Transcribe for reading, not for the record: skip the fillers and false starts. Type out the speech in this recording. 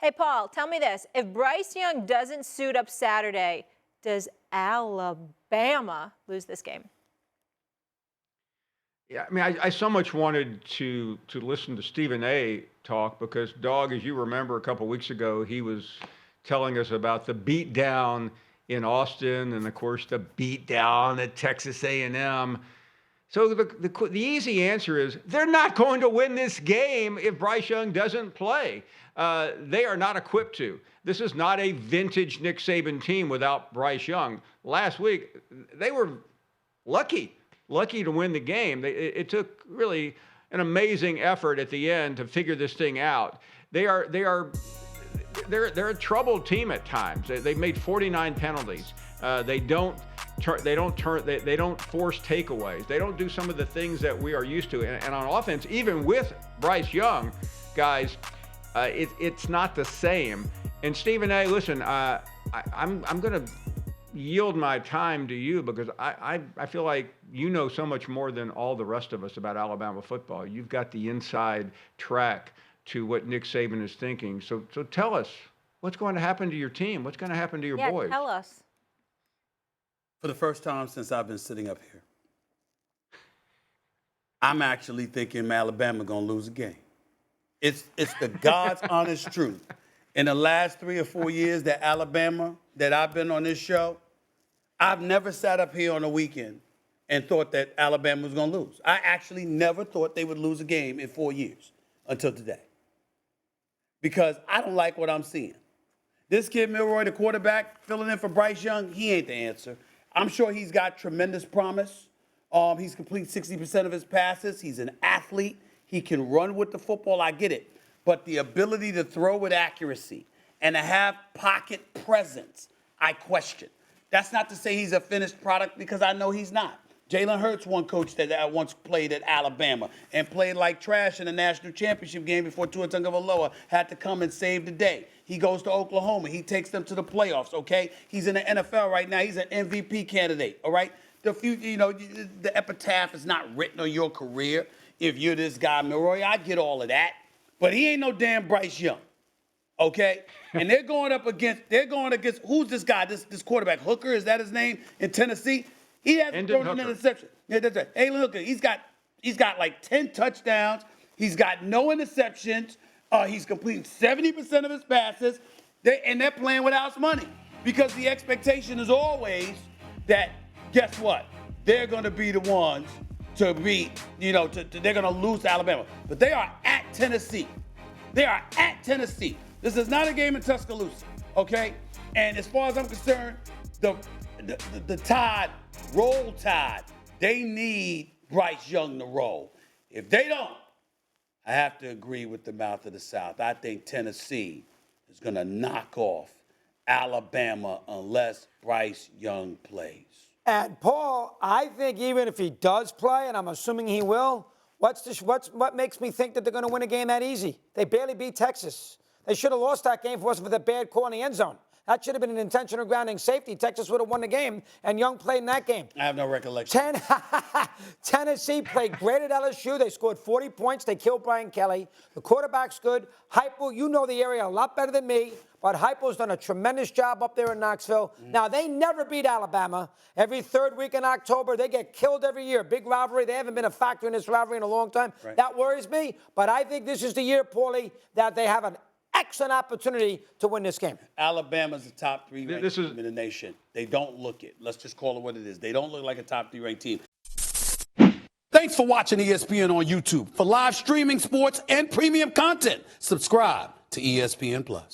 Hey, Paul, tell me this. If Bryce Young doesn't suit up Saturday, does Alabama lose this game? Yeah, I mean, I so much wanted to listen to Stephen A. talk because, Dog, as you remember, a couple weeks ago, he was telling us about the beatdown in Austin and, of course, the beatdown at Texas A&M. So the easy answer is they're not going to win this game if Bryce Young doesn't play. They are not equipped to. This is not a vintage Nick Saban team without Bryce Young. Last week, they were lucky to win the game. It took really an amazing effort at the end to figure this thing out. They're a troubled team at times. They've made 49 penalties. They don't force takeaways. They don't do some of the things that we are used to. And on offense, even with Bryce Young, guys, it's not the same. And Stephen A., listen, I'm going to yield my time to you because I feel like you know so much more than all the rest of us about Alabama football. You've got the inside track to what Nick Saban is thinking. So tell us, what's going to happen to your team? What's going to happen to your boys? Yeah, tell us. For the first time since I've been sitting up here, I'm actually thinking Alabama going to lose a game. It's the God's honest truth. In the last 3 or 4 years that Alabama, that I've been on this show, I've never sat up here on a weekend and thought that Alabama was going to lose. I actually never thought they would lose a game in 4 years until today. Because I don't like what I'm seeing. This kid, Milroy, the quarterback, filling in for Bryce Young, he ain't the answer. I'm sure he's got tremendous promise. He's completed 60% of his passes. He's an athlete. He can run with the football. I get it. But the ability to throw with accuracy and to have pocket presence, I question. That's not to say he's a finished product because I know he's not. Jalen Hurts, one coach that once played at Alabama and played like trash in the national championship game before Tua Tagovailoa had to come and save the day. He goes to Oklahoma. He takes them to the playoffs, okay? He's in the NFL right now. He's an MVP candidate, all right? The epitaph is not written on your career if you're this guy, Milroy. I get all of that. But he ain't no damn Bryce Young, okay? And they're going against, who's this guy, this quarterback? Hooker, is that his name, in Tennessee? He hasn't thrown an interception. Yeah, that's right. Hey, look, he's got like 10 touchdowns. He's got no interceptions. He's completing 70% of his passes. They're playing without money because the expectation is always that, guess what? They're going to be the ones to beat, they're going to lose to Alabama. But they are at Tennessee. They are at Tennessee. This is not a game in Tuscaloosa, okay? And as far as I'm concerned, the Tide, roll Tide, they need Bryce Young to roll. If they don't, I have to agree with the mouth of the South. I think Tennessee is going to knock off Alabama unless Bryce Young plays. And, Paul, I think even if he does play, and I'm assuming he will, what makes me think that they're going to win a game that easy? They barely beat Texas. They should have lost that game if it wasn't for the bad call in the end zone. That should have been an intentional grounding safety. Texas would have won the game, and Young played in that game. I have no recollection. Tennessee played great at LSU. They scored 40 points. They killed Brian Kelly. The quarterback's good. Heupel, you know the area a lot better than me, but Heupel's done a tremendous job up there in Knoxville. Now, they never beat Alabama. Every third week in October, they get killed every year. Big rivalry. They haven't been a factor in this rivalry in a long time. Right. That worries me, but I think this is the year, Paulie, that they have an excellent opportunity to win this game. Alabama's the top 3 ranked team in the nation. They don't look it. Let's just call it what it is. They don't look like a top 3 ranked team. Thanks for watching ESPN on YouTube. For live streaming, sports, and premium content, subscribe to ESPN+.